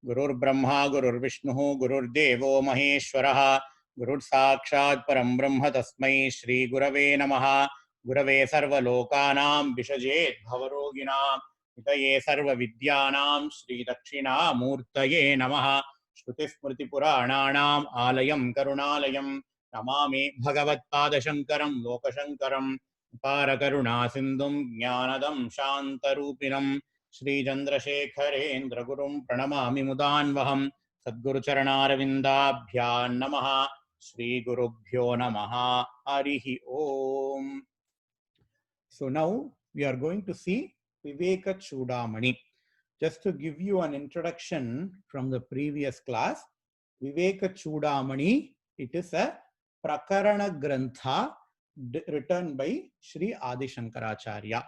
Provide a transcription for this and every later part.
गुरुर्ब्रह्मा गुरुर्विष्णुः गुरुर्देवो महेश्वरः गुरुर्साक्षात् परं ब्रह्म तस्मै श्रीगुरवे नमः। गुरवे सर्वलोकानां विषजे भवरोगिणां हितये सर्वविद्यानां श्रीदक्षिणामूर्तये नमः। श्रुतिस्मृतिपुराणानाम् आलयं करुणालयं नमामि भगवत्पादशङ्करं लोकशङ्करं पारकरुणासिन्धुं ज्ञानदं शान्तरूपिणं श्रीचन्द्रशेखरेन्द्रगुरुं प्रणमामि मुदान्वहं। सद्गुरुचरणारविन्दाभ्यां नमः। श्रीगुरुभ्यो नमः। हरिः ओम। So now we are going to see Viveka Chudamani. Just to give you an introduction from the previous class, Viveka Chudamani, it is a Prakarana Grantha written by Sri Adi Shankaracharya.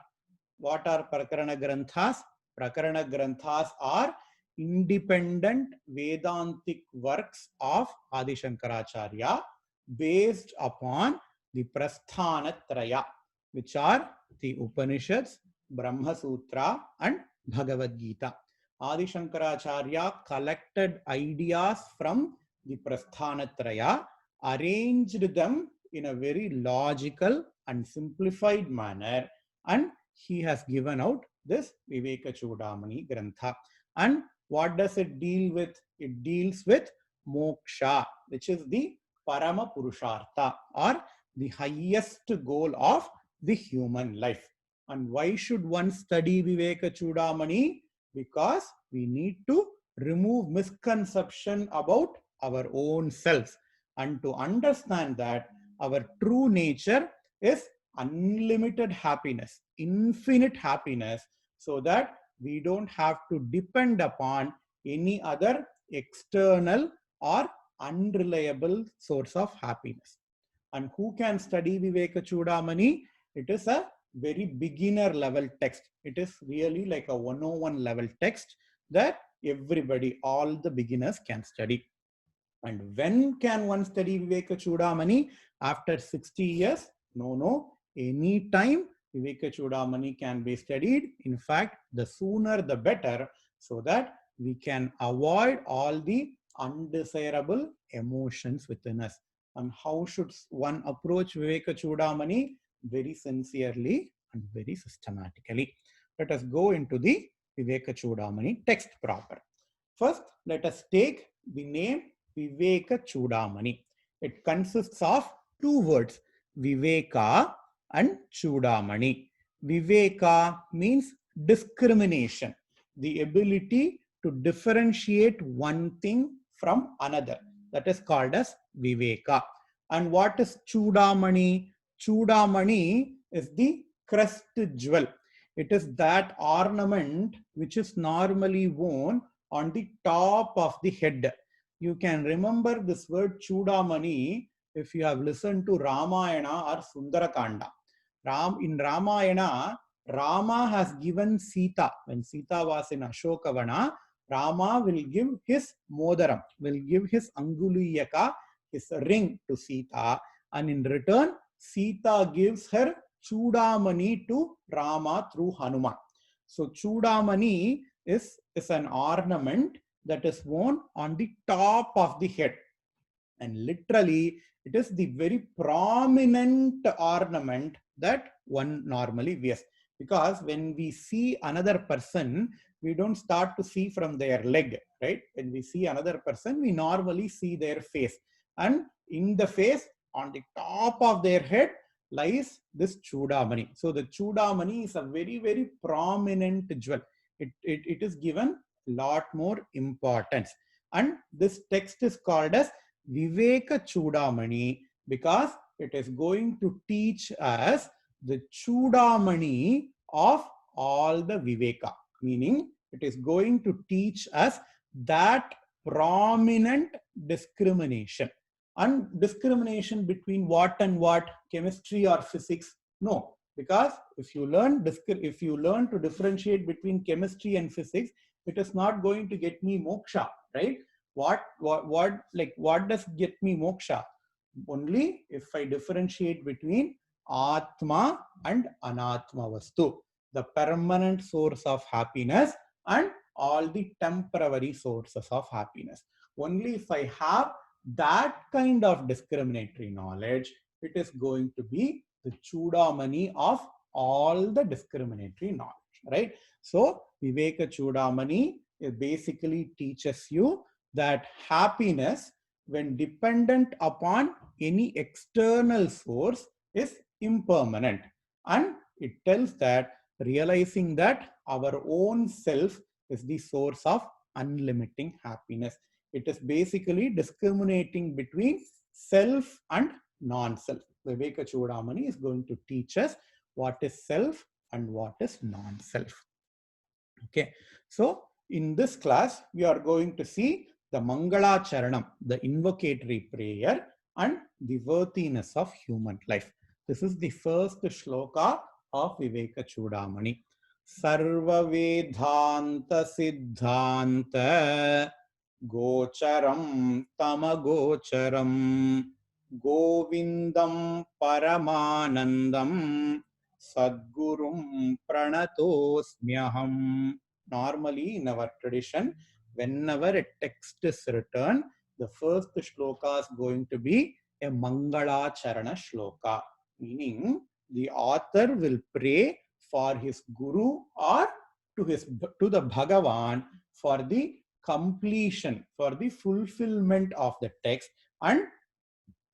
What are Prakarana Granthas? Prakarana Granthas are independent Vedantic works of Adi Shankaracharya based upon the Prasthanatraya, which are the Upanishads, Brahma Sutra and Bhagavad Gita. Adi Shankaracharya collected ideas from the Prasthanatraya, arranged them in a very logical and simplified manner, and he has given out this Viveka Chudamani Grantha. And what does it deal with? It deals with moksha, which is the Parama Purushartha, or the highest goal of the human life. And why should one study Viveka Chudamani? Because we need to remove misconception about our own selves and to understand that our true nature is unlimited happiness, infinite happiness, so that we don't have to depend upon any other external or unreliable source of happiness. And who can study Viveka Chudamani? It is a very beginner level text. It is really like a 101 level text that everybody, all the beginners can study. And when can one study Viveka Chudamani? After 60 years? No. Anytime Viveka Chudamani can be studied. In fact, the sooner the better, so that we can avoid all the undesirable emotions within us. And how should one approach Viveka Chudamani? Very sincerely and very systematically. Let us go into the Viveka Chudamani text proper. First, let us take the name Viveka Chudamani. It consists of two words, Viveka and Chudamani. Viveka means discrimination, the ability to differentiate one thing from another. That is called as Viveka. And what is Chudamani? Chudamani is the crest jewel. It is that ornament which is normally worn on the top of the head. You can remember this word Chudamani if you have listened to Ramayana or Sundarakanda. In Ramayana, Rama has given Sita. When Sita was in Ashokavana, Rama will give his Modaram, will give his Anguliyaka, his ring to Sita, and in return, Sita gives her Chudamani to Rama through Hanuman. So Chudamani is an ornament that is worn on the top of the head. And literally, it is the very prominent ornament that one normally wears. Because when we see another person, we don't start to see from their leg, right? When we see another person, we normally see their face. And in the face, on the top of their head, lies this Chudamani. So the Chudamani is a very, very prominent jewel. It is given a lot more importance. And this text is called as Viveka Chudamani because it is going to teach us the Chudamani of all the Viveka. Meaning, it is going to teach us that prominent discrimination. And discrimination between what and what? Chemistry or physics? No. Because if you learn to differentiate between chemistry and physics, it is not going to get me moksha, right? What does get me moksha? Only if I differentiate between Atma and Anatma Vastu, the permanent source of happiness and all the temporary sources of happiness. Only if I have that kind of discriminatory knowledge, it is going to be the Chudamani of all the discriminatory knowledge, right? So Viveka Chudamani, it basically teaches you that happiness, when dependent upon any external source, is impermanent. And it tells that realizing that our own self is the source of unlimiting happiness. It is basically discriminating between self and non-self. Viveka Chudamani is going to teach us what is self and what is non-self. Okay, so in this class, we are going to see the Mangala Charanam, the invocatory prayer, and the worthiness of human life. This is the first shloka of Viveka Chudamani. Sarva Vedanta Siddhanta Gocharam Tamagocharam Govindam Paramanandam Sadgurum Pranatosmyaham. Normally, in our tradition, whenever a text is written, the first shloka is going to be a Mangala Charana shloka, meaning the author will pray for his guru or to the Bhagavan for the completion, for the fulfillment of the text, and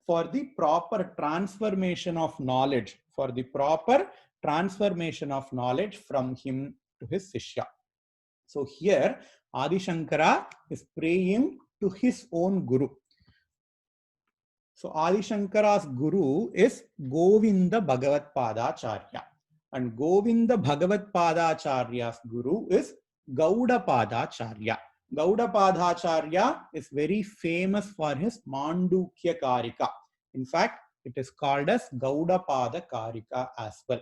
for the proper transformation of knowledge, for the proper transformation of knowledge from him to his Sishya. So here Adi Shankara is praying to his own guru. So Adi Shankara's guru is Govinda Bhagavat Padacharya, and Govinda Bhagavat Padacharya's guru is Gauda Padacharya. Gauda Padacharya is very famous for his Mandukya Karika. In fact, it is called as Gauda Pada Karika as well.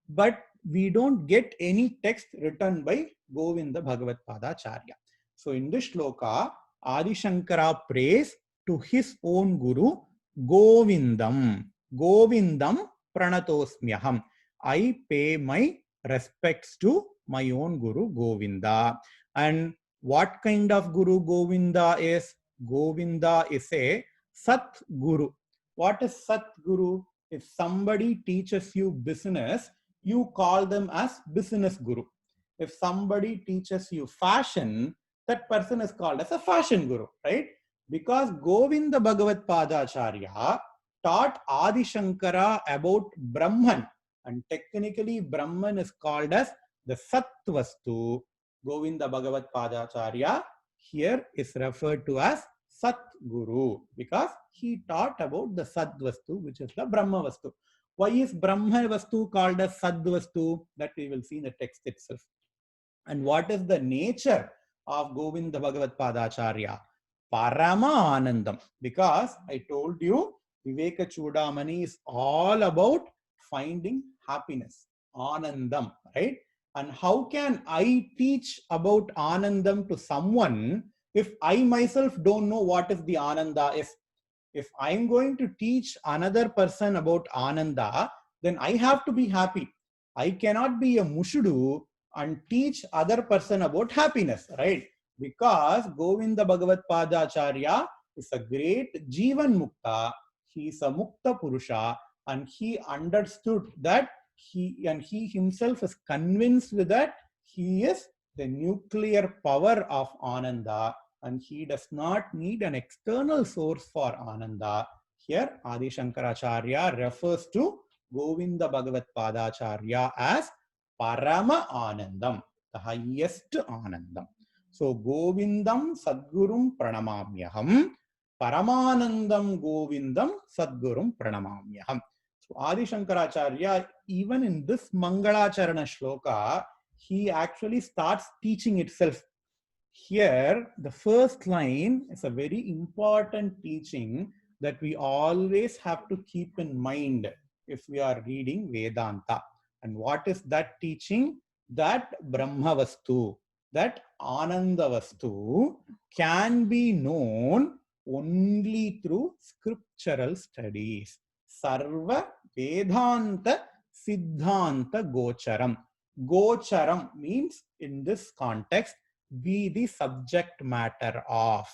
But we don't get any text written by Govinda Bhagavat Padacharya. So in this shloka, Adi Shankara prays to his own guru, Govindam. Govindam Pranatosmyaham. I pay my respects to my own guru, Govinda. And what kind of guru Govinda is? Govinda is a Sat Guru. What is Sat Guru? If somebody teaches you business, you call them as business guru. If somebody teaches you fashion, that person is called as a fashion guru, right? Because Govinda Bhagavat Padacharya taught Adi Shankara about Brahman, and technically Brahman is called as the Satvastu. Govinda Bhagavat Padacharya here is referred to as Sat Guru because he taught about the Sadvastu, which is the Brahma Vastu. Why is Brahma Vastu called as Sadvastu? That we will see in the text itself. And what is the nature of Govinda Bhagavat Padacharya? Parama Anandam. Because I told you, Viveka Chudamani is all about finding happiness. Anandam, right? And how can I teach about Anandam to someone if I myself don't know what is the Ananda is? If I'm going to teach another person about Ananda, then I have to be happy. I cannot be a Mushudu and teach other person about happiness, right? Because Govinda Bhagavat Padacharya is a great Jivan Mukta. He is a Mukta Purusha, and he understood that he himself is convinced with that he is the nuclear power of Ananda, and he does not need an external source for Ananda. Here Adi Shankaracharya refers to Govinda Bhagavat Padacharya as Parama Anandam, the highest Anandam. So Govindam Sadgurum Pranamamyaham, Paramanandam Govindam Sadgurum Pranamamyaham. So Adi Shankaracharya, even in this Mangalacharana shloka, he actually starts teaching itself. Here, the first line is a very important teaching that we always have to keep in mind if we are reading Vedanta. And what is that teaching? That Brahmavastu, that Anandavastu can be known only through scriptural studies. Sarva Vedanta Siddhanta Gocharam. Gocharam means, in this context, be the subject matter of.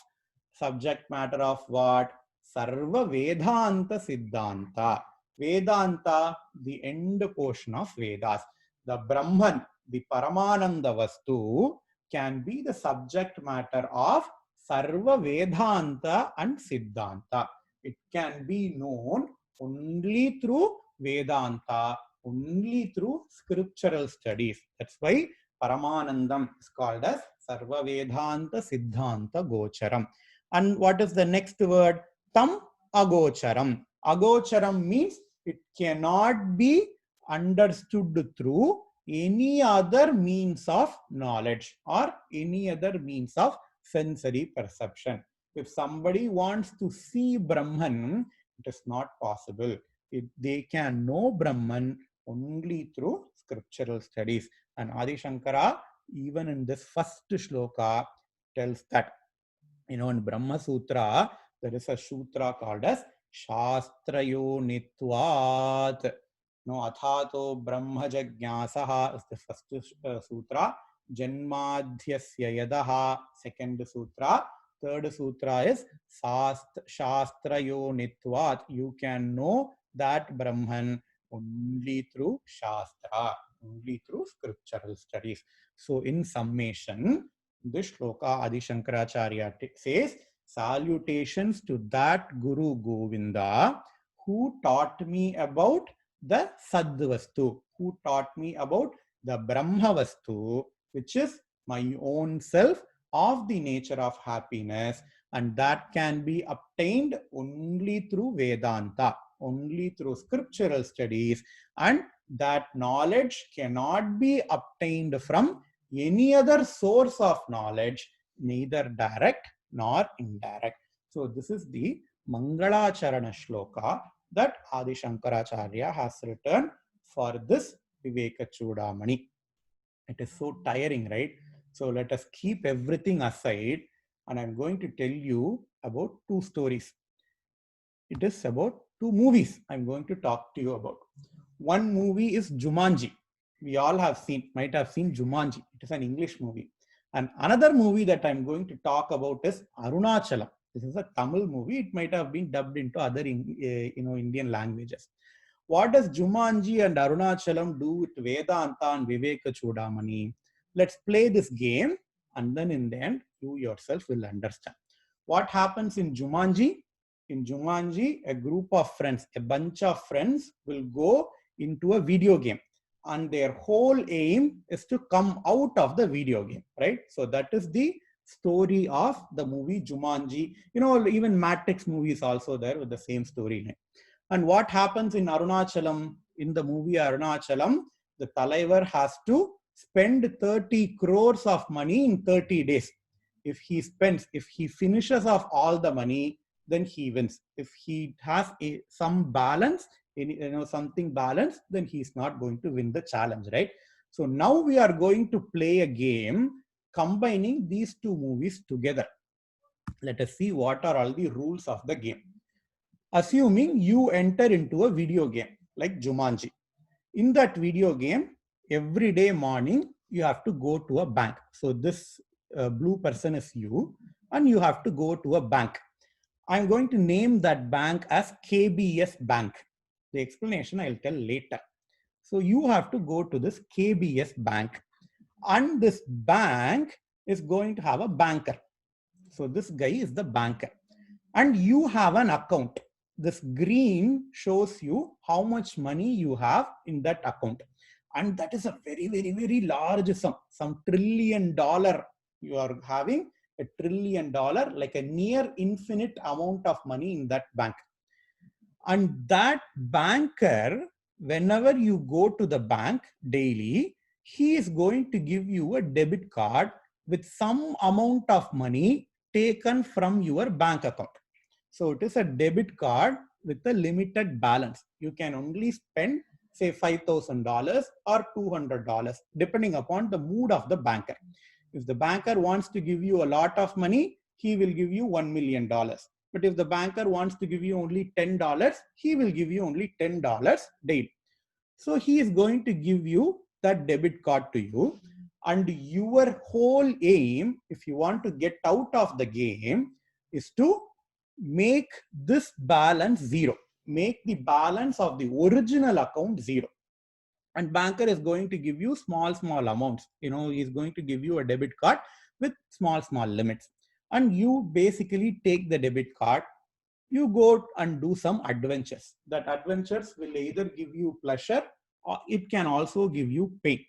Subject matter of what? Sarva Vedanta Siddhanta. Vedanta, the end portion of Vedas. The Brahman, the Paramananda Vastu, can be the subject matter of Sarva Vedanta and Siddhanta. It can be known only through Vedanta, only through scriptural studies. That's why Paramanandam is called as Sarva Vedanta Siddhanta Gocharam. And what is the next word? Tam Agocharam. Agocharam means it cannot be understood through any other means of knowledge or any other means of sensory perception. If somebody wants to see Brahman, it is not possible. They can know Brahman only through scriptural studies. And Adi Shankara, even in this first shloka, tells that, in Brahma Sutra, there is a sutra called as Shastrayo Nitvat. Athato Brahma Jagnasaha is the first sutra. Janmadhyasya Yadaha, second sutra. Third sutra is Shastrayo Nitvat. You can know that Brahman only through Shastra, only through scriptural studies. So in summation, this shloka Adi Shankaracharya says, salutations to that Guru Govinda who taught me about the Sadvastu, who taught me about the Brahmavastu, which is my own self of the nature of happiness, and that can be obtained only through Vedanta, only through scriptural studies, and that knowledge cannot be obtained from any other source of knowledge, neither direct nor indirect. So this is the Mangalacharana shloka that Adi Shankaracharya has written for this Viveka Chudamani. It is so tiring, right? So let us keep everything aside, and I'm going to tell you about two stories. It is about two movies I'm going to talk to you about. One movie is Jumanji. We all might have seen Jumanji. It is an English movie. And another movie that I'm going to talk about is Arunachalam. This is a Tamil movie. It might have been dubbed into other Indian languages. What does Jumanji and Arunachalam do with Vedanta and Viveka Chudamani? Let's play this game, and then in the end, you yourself will understand. What happens in Jumanji? In Jumanji, a group of friends, a bunch of friends will go into a video game, and their whole aim is to come out of the video game, right? So that is the story of the movie Jumanji. Even Matrix movies also there with the same storyline. And what happens in Arunachalam? In the movie Arunachalam, the Talaivar has to spend 30 crores of money in 30 days. If he finishes off all the money, then he wins. If he has some balance, something balanced, then he's not going to win the challenge, right? So now we are going to play a game combining these two movies together. Let us see what are all the rules of the game. Assuming you enter into a video game like Jumanji. In that video game, every day morning, you have to go to a bank. So this blue person is you, and you have to go to a bank. I'm going to name that bank as KBS Bank. The explanation I'll tell later. So you have to go to this KBS Bank, and this bank is going to have a banker. So this guy is the banker, and you have an account. This green shows you how much money you have in that account. And that is a very, very, very large sum, some $1 trillion. You are having $1 trillion, like a near infinite amount of money in that bank. And that banker, whenever you go to the bank daily, he is going to give you a debit card with some amount of money taken from your bank account. So it is a debit card with a limited balance. You can only spend, say, $5,000 or $200, depending upon the mood of the banker. If the banker wants to give you a lot of money, he will give you $1 million. But if the banker wants to give you only $10, he will give you only $10 daily. So he is going to give you that debit card to you. And your whole aim, if you want to get out of the game, is to make this balance zero. Make the balance of the original account zero. And banker is going to give you small amounts. He's going to give you a debit card with small limits. And you basically take the debit card, you go and do some adventures. That adventures will either give you pleasure or it can also give you pain.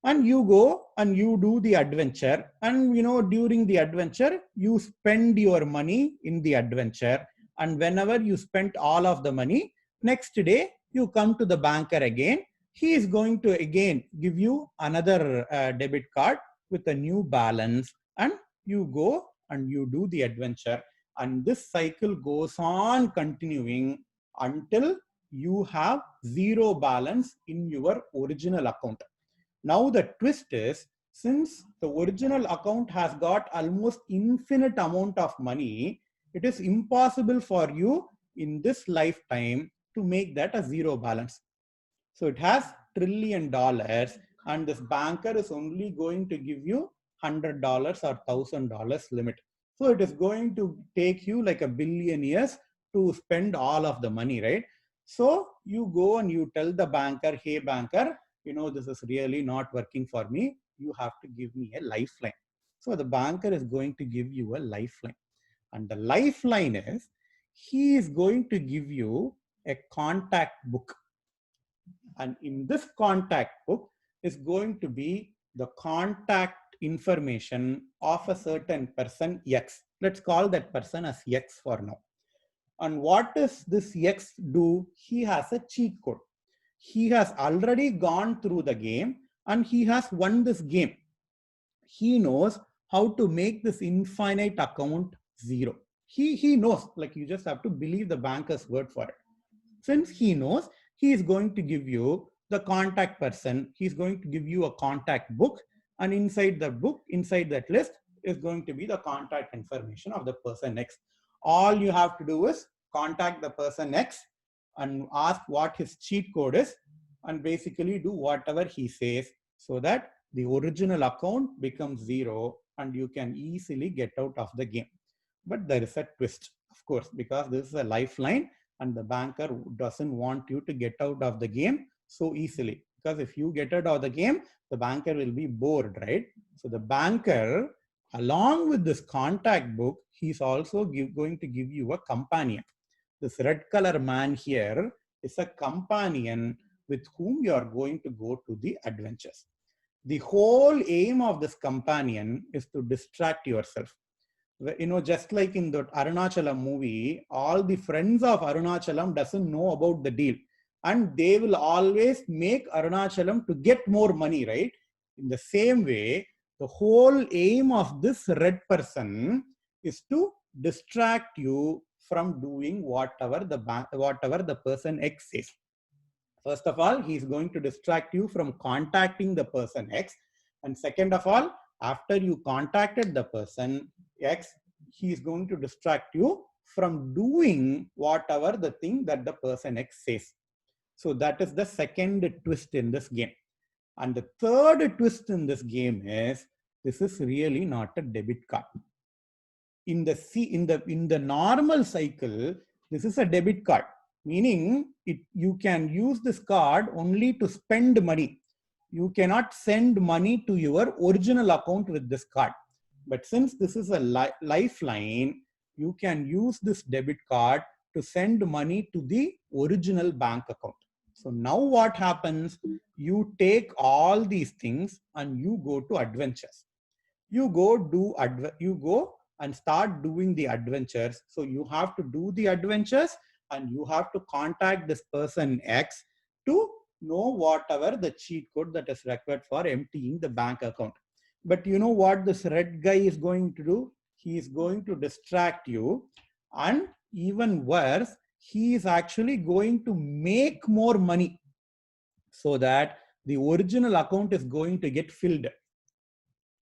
And you go and you do the adventure, and during the adventure you spend your money in the adventure, and whenever you spent all of the money, next day you come to the banker again. He is going to again give you another debit card with a new balance, and you go and you do the adventure, and this cycle goes on continuing until you have zero balance in your original account. Now the twist is, since the original account has got almost infinite amount of money, it is impossible for you in this lifetime to make that a zero balance. So it has $1 trillion, and this banker is only going to give you $100 or $1,000 limit. So it is going to take you like 1 billion years to spend all of the money, right? So you go and you tell the banker, hey banker, this is really not working for me. You have to give me a lifeline. So the banker is going to give you a lifeline. And the lifeline is, he is going to give you a contact book. And in this contact book is going to be the contact information of a certain person X. Let's call that person as X for now. And what does this X do? He has a cheat code. He has already gone through the game and he has won this game. He knows how to make this infinite account zero. He knows, like, you just have to believe the banker's word for it. Since he knows, he is going to give you the contact person. He's going to give you a contact book, and inside the book, inside that list is going to be the contact information of the person X. All you have to do is contact the person X and ask what his cheat code is, and basically do whatever he says, so that the original account becomes zero and you can easily get out of the game. But there is a twist, of course, because this is a lifeline and the banker doesn't want you to get out of the game so easily. Because if you get out of the game, the banker will be bored, right? So the banker, along with this contact book, he's also going to give you a companion. This red color man here is a companion with whom you are going to go to the adventures. The whole aim of this companion is to distract yourself. Just like in the Arunachalam movie, all the friends of Arunachalam doesn't know about the deal. And they will always make Arunachalam to get more money, right? In the same way, the whole aim of this red person is to distract you from doing whatever the person X says. First of all, he is going to distract you from contacting the person X. And second of all, after you contacted the person X, he is going to distract you from doing whatever the thing that the person X says. So that is the second twist in this game. And the third twist in this game is, this is really not a debit card. In the normal cycle, this is a debit card, meaning you can use this card only to spend money. You cannot send money to your original account with this card. But since this is a lifeline, you can use this debit card to send money to the original bank account. So now what happens? You take all these things and you go to adventures. You go and start doing the adventures. So you have to do the adventures and you have to contact this person X to know whatever the cheat code that is required for emptying the bank account. But you know what this red guy is going to do? He is going to distract you, and even worse, he is actually going to make more money so that the original account is going to get filled.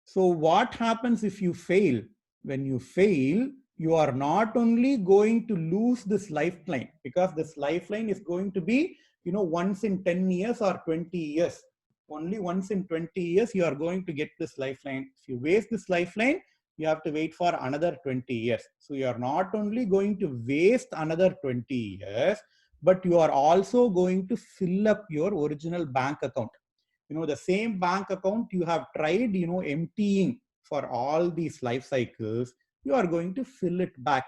So what happens if you fail? When you fail, you are not only going to lose this lifeline, because this lifeline is going to be, once in 10 years or 20 years. Only once in 20 years you are going to get this lifeline. If you waste this lifeline, you have to wait for another 20 years. So you are not only going to waste another 20 years, but you are also going to fill up your original bank account. You know, the same bank account you have tried, you know, emptying for all these life cycles, you are going to fill it back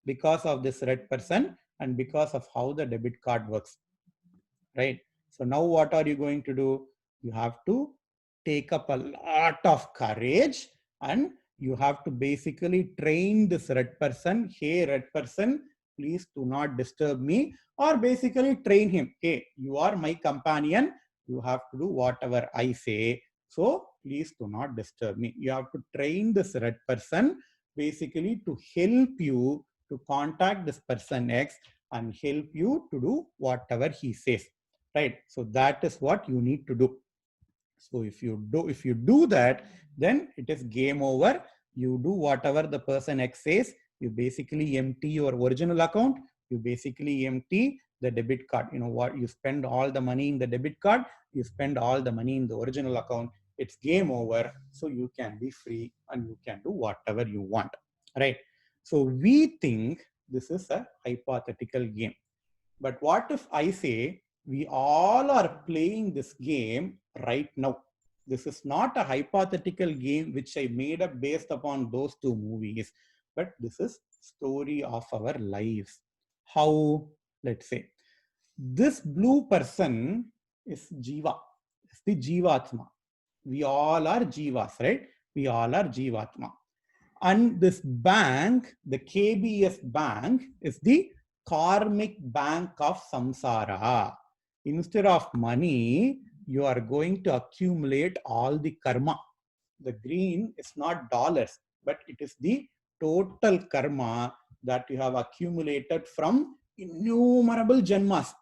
because of this red person and because of how the debit card works, right? So now what are you going to do? You have to take up a lot of courage, and you have to basically train this red person. Hey, red person, please do not disturb me. Or basically train him. Hey, you are my companion. You have to do whatever I say. So please do not disturb me. You have to train this red person basically to help you to contact this person X and help you to do whatever he says, right? So that is what you need to do. So if you do that, then it is game over. You do whatever the person X says. You basically empty your original account. You basically empty the debit card. You know what? You spend all the money in the debit card. You spend all the money in the original account. It's game over. So you can be free and you can do whatever you want, right? So we think this is a hypothetical game. But what if I say we all are playing this game right now? This is not a hypothetical game which I made up based upon those two movies, but this is story of our lives. How? Let's say this blue person is Jiva. It's the Jivatma. We all are Jivas, right? We all are Jivatma. And this bank, the KBS bank, is the karmic bank of samsara. Instead of money, you are going to accumulate all the karma. The green is not dollars, but it is the total karma that you have accumulated from innumerable janmas.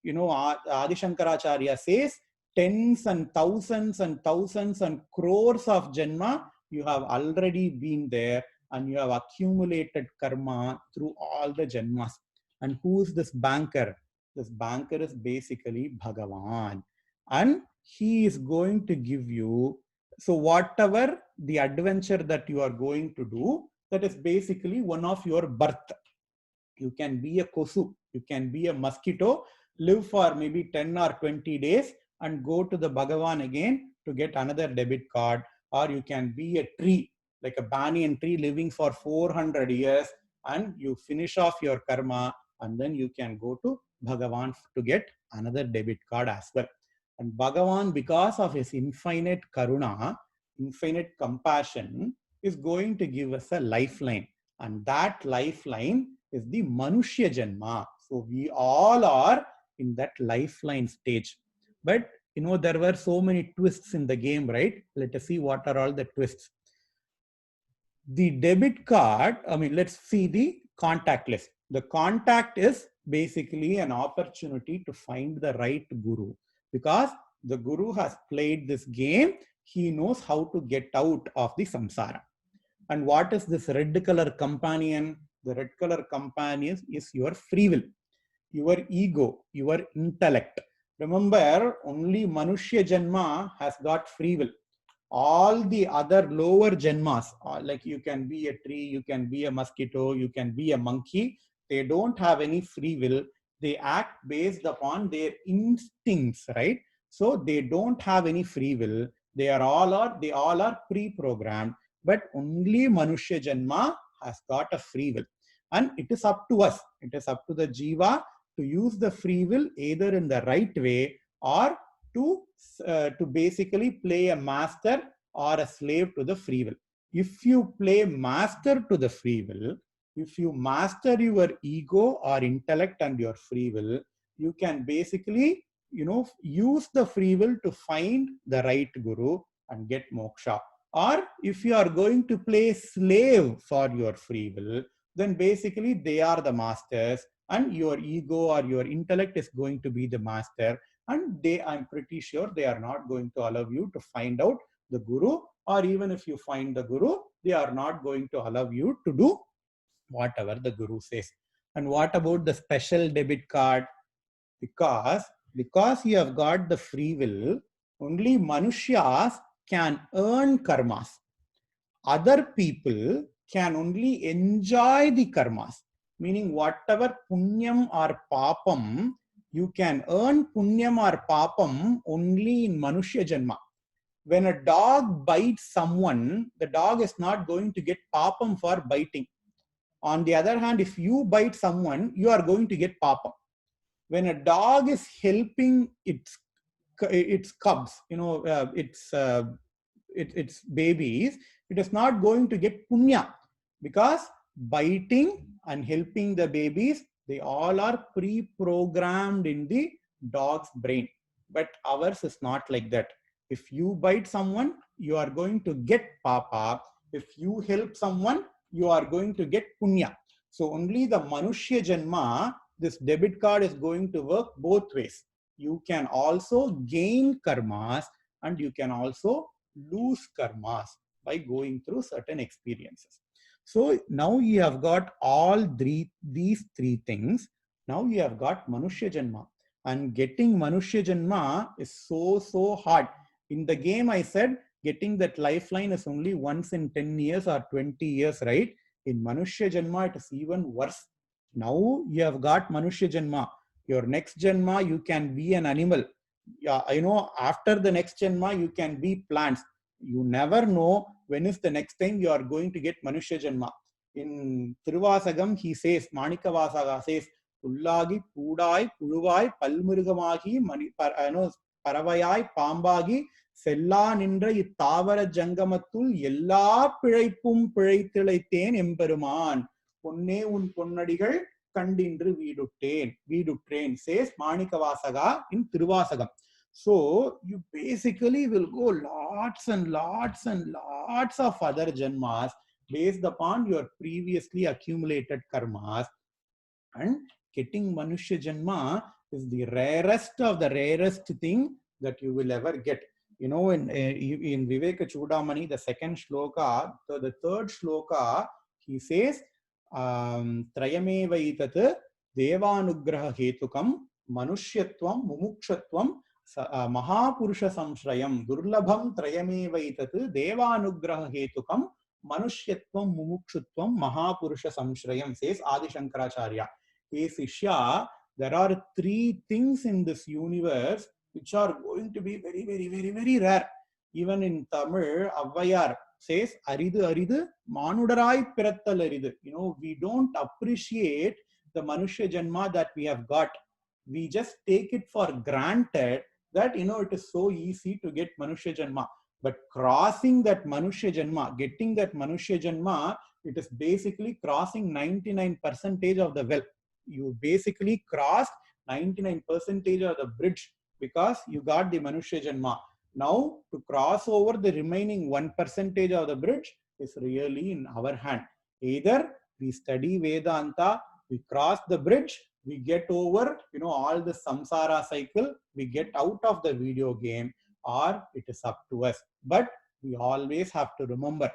You know, Adi Shankaracharya says tens and thousands and crores of janma you have already been there, and you have accumulated karma through all the janmas. And who is this banker? This banker is basically Bhagavan, and he is going to give you, so whatever the adventure that you are going to do, that is basically one of your birth. You can be a kosu, you can be a mosquito, live for maybe 10 or 20 days and go to the Bhagavan again to get another debit card. Or you can be a tree, like a banyan tree living for 400 years, and you finish off your karma, and then you can go to Bhagavan to get another debit card as well. And Bhagavan, because of his infinite karuna, infinite compassion, is going to give us a lifeline. And that lifeline is the Manushya Janma. So we all are in that lifeline stage. But you know, there were so many twists in the game, right? Let us see what are all the twists. The debit card, I mean, let's see the contact list. The contact is basically an opportunity to find the right guru, because the guru has played this game. He knows how to get out of the samsara. And what is this red color companion? The red color companion is your free will, your ego, your intellect. Remember, only Manushya Janma has got free will. All the other lower Janmas, like you can be a tree, you can be a mosquito, you can be a monkey, they don't have any free will. They act based upon their instincts, right? So they don't have any free will. They all are pre-programmed, but only Manushya Janma has got a free will. And it is up to us. It is up to the Jiva to use the free will either in the right way, or to basically play a master or a slave to the free will. If you play master to the free will, if you master your ego or intellect and your free will, you can basically, you know, use the free will to find the right guru and get moksha. Or if you are going to play slave for your free will, then basically they are the masters and your ego or your intellect is going to be the master, and I'm pretty sure they are not going to allow you to find out the guru, or even if you find the guru, they are not going to allow you to do whatever the guru says. And what about the special debit card? Because you have got the free will, Only Manushyas can earn karmas. Other people can only enjoy the karmas. Meaning whatever punyam or papam, you can earn punyam or papam only in Manushya Janma. When a dog bites someone, the dog is not going to get papam for biting. On the other hand, if you bite someone, you are going to get papam. When a dog is helping its cubs, its babies, it is not going to get punya, because biting and helping the babies, they all are pre-programmed in the dog's brain. But ours is not like that. If you bite someone, you are going to get papa. If you help someone, you are going to get punya. So only the Manushya Janma, this debit card is going to work both ways. You can also gain karmas and you can also lose karmas by going through certain experiences. So now you have got all these three things. Now you have got Manushya Janma, and getting Manushya Janma is so hard. In the game I said getting that lifeline is only once in 10 years or 20 years, right? In Manushya Janma it is even worse. Now you have got Manushya Janma. Your next Janma you can be an animal. Yeah, after the next Janma you can be plants. You never know when is the next time you are going to get Manushya Janma. In Thiruvasagam he says, Manikavasaga says, Pullagi, Pudai, Puluvai, Palmurgamagi, Paravayai, Pambagi, Sella Nindra, Tavara Jangamatul, Yella Piraipum Piraitilaitain Emperuman, Punne un Punnadigal, Kandindru Vidutrain, says Manikavasaga in Thiruvasagam. So you basically will go lots and lots and lots of other janmas based upon your previously accumulated karmas, and getting Manushya Janma is the rarest of the rarest thing that you will ever get. In Viveka Chudamani, the second shloka, the third shloka, he says, Trayamevaitat Devanugraha Hetukam Manushyatvam Mumukshatvam Mahapurusha Samshrayam Durlabham Trayamevaitat Devanugraha Hetukam Manushyatvam Mumukshutvam Mahapurusha Samshrayam, says Adi Shankaracharya. Hey Sishya, there are three things in this universe which are going to be very, very, very, very rare. Even in Tamil, Avvayar says, Aridu, Aridu, Manudarai Pirattal Aridu. We don't appreciate the Manushya Janma that we have got. We just take it for granted that, it is so easy to get Manushya Janma. But crossing that Manushya Janma, getting that Manushya Janma, it is basically crossing 99% of the well. You basically crossed 99% of the bridge because you got the Manushya Janma. Now, to cross over the remaining 1% of the bridge is really in our hand. Either we study Vedanta, we cross the bridge, we get over, all the samsara cycle, we get out of the video game, or it is up to us. But we always have to remember,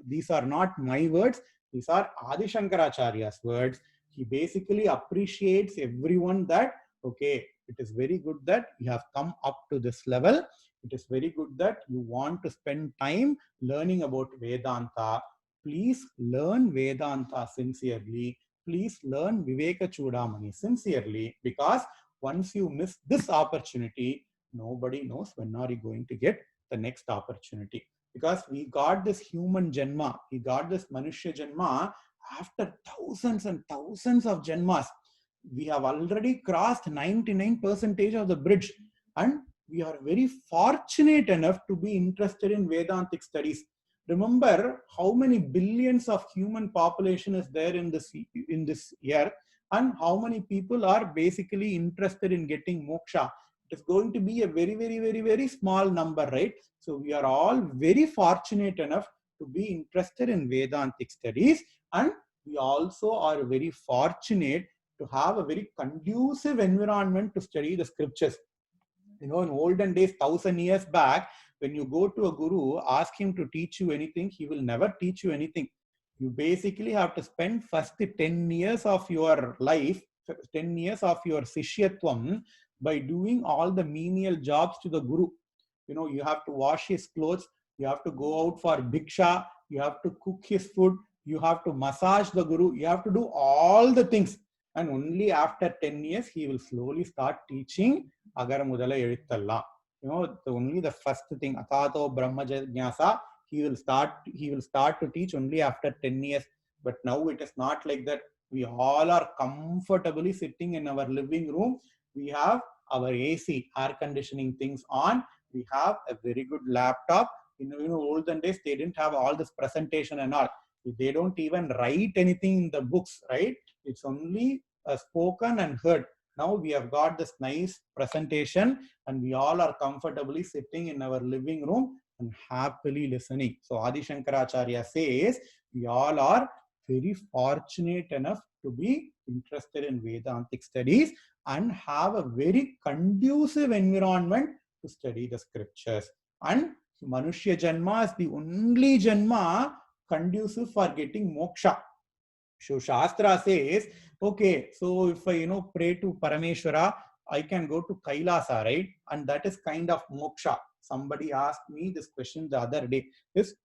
these are not my words, these are Adi Shankaracharya's words. He basically appreciates everyone that, okay, it is very good that you have come up to this level. It is very good that you want to spend time learning about Vedanta. Please learn Vedanta sincerely. Please learn Viveka Chudamani sincerely, because once you miss this opportunity, nobody knows when are you going to get the next opportunity. Because we got this human Janma, we got this Manushya Janma after thousands and thousands of Janmas. We have already crossed 99% of the bridge, and we are very fortunate enough to be interested in Vedantic studies. Remember how many billions of human population is there in this earth, and how many people are basically interested in getting moksha. It is going to be a very, very, very, very small number, right? So we are all very fortunate enough to be interested in Vedantic studies, and we also are very fortunate to have a very conducive environment to study the scriptures. In olden days, 1000 years back, when you go to a guru, ask him to teach you anything, he will never teach you anything. You basically have to spend first 10 years of your life, 10 years of your sishyatvam, by doing all the menial jobs to the Guru. You know, you have to wash his clothes, you have to go out for bhiksha, you have to cook his food, you have to massage the Guru, you have to do all the things. And only after 10 years, he will slowly start teaching Agara Mudala Edithalla. You know, only the first thing, Atato Brahma Jnasa, he will start to teach only after 10 years. But now it is not like that. We all are comfortably sitting in our living room. We have our AC, air conditioning things on. We have a very good laptop. Olden days, they didn't have all this presentation and all. They don't even write anything in the books, right? It's only spoken and heard. Now we have got this nice presentation and we all are comfortably sitting in our living room and happily listening. So Adi Shankaracharya says, we all are very fortunate enough to be interested in Vedantic studies and have a very conducive environment to study the scriptures. And Manushya Janma is the only Janma conducive for getting moksha. So Shastra says, okay, so if I pray to Parameshwara, I can go to Kailasa, right? And that is kind of moksha. Somebody asked me this question the other day. Is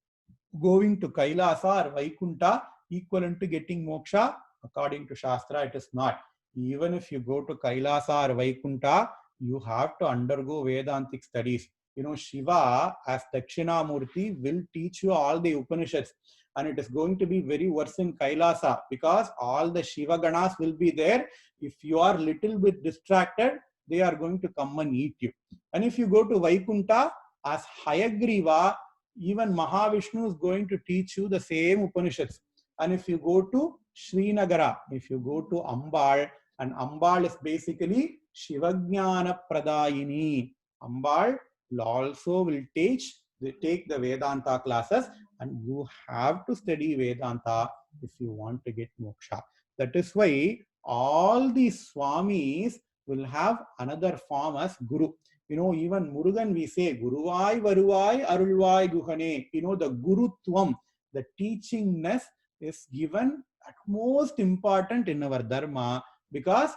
going to Kailasa or Vaikunta equivalent to getting moksha? According to Shastra, it is not. Even if you go to Kailasa or Vaikunta, you have to undergo Vedantic studies. Shiva as Dakshinamurti will teach you all the Upanishads. And it is going to be very worse in Kailasa because all the Shiva Ganas will be there. If you are little bit distracted, they are going to come and eat you. And if you go to Vaikunta as Hayagriva, even Mahavishnu is going to teach you the same Upanishads. And if you go to Srinagara, if you go to Ambal, and Ambal is basically Shivajnana Pradayini. Ambal will take the Vedanta classes, and you have to study Vedanta if you want to get moksha. That is why all these Swamis will have another form as Guru. Even Murugan we say, Guruvai Varuvai Arulvai Guhane. The Gurutvam, the teachingness is given at most important in our Dharma because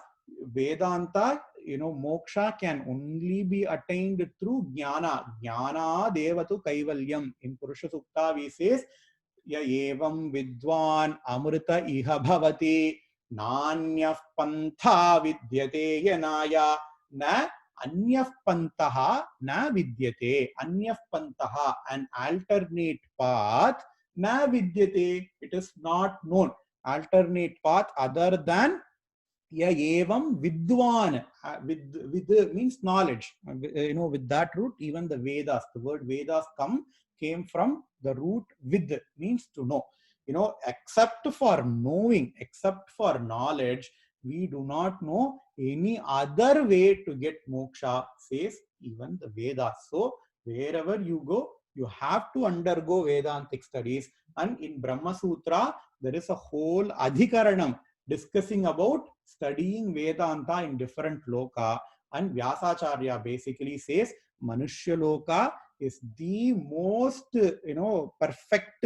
Vedanta, moksha can only be attained through jnana. Jnana devatu kaivalyam. In Purusha Sukta we says, ya evam vidwan amrita iha bhavati nanyah pantha vidyate yanaya na anyah pantaha na vidyate. Anyah pantaha, an alternate path, na vidyate, it is not known. Alternate path other than ya evam vidwan, with means knowledge. With that root, even the Vedas, the word Vedas came from the root with, means to know. Except for knowing, except for knowledge, we do not know any other way to get moksha, says even the Vedas. So wherever you go, you have to undergo Vedantic studies. And in Brahma Sutra, there is a whole adhikaranam discussing about studying Vedanta in different loka. And Vyasacharya basically says Manushya Loka is the most perfect,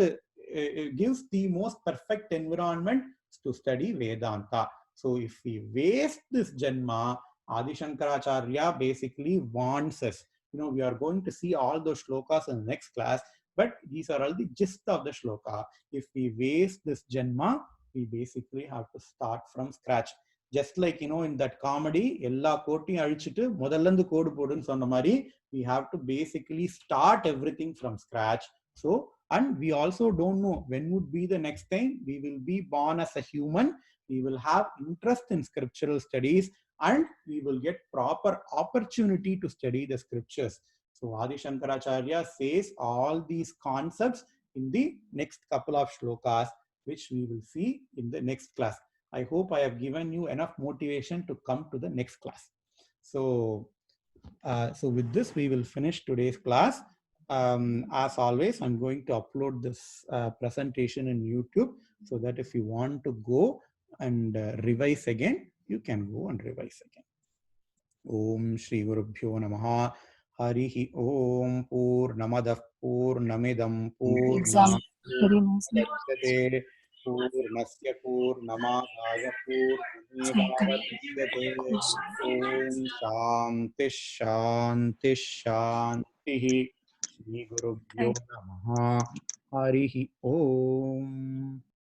gives the most perfect environment to study Vedanta. So if we waste this Janma, Adi Shankaracharya basically warns us. We are going to see all those shlokas in the next class, but these are all the gist of the shloka. If we waste this Janma, we basically have to start from scratch. Just like, in that comedy, ella kotiyum alichittu modallandu code podunu sonna mari, we have to basically start everything from scratch. So, and we also don't know when would be the next time we will be born as a human. We will have interest in scriptural studies and we will get proper opportunity to study the scriptures. So Adi Shankaracharya says all these concepts in the next couple of shlokas, which we will see in the next class. I hope I have given you enough motivation to come to the next class. So with this, we will finish today's class. As always, I'm going to upload this presentation in YouTube so that if you want to go and revise again, you can go and revise again. Om Shri Gurubhyo Namaha. Harihi Om Purnamadah Purnamidam Purnam. पूर्णस्य पूर्णमादाय पूर्णमेवावशिष्यते। ॐ शान्ति शान्ति शान्तिः। श्री गुरुभ्यो नमः। हरिः ओम्।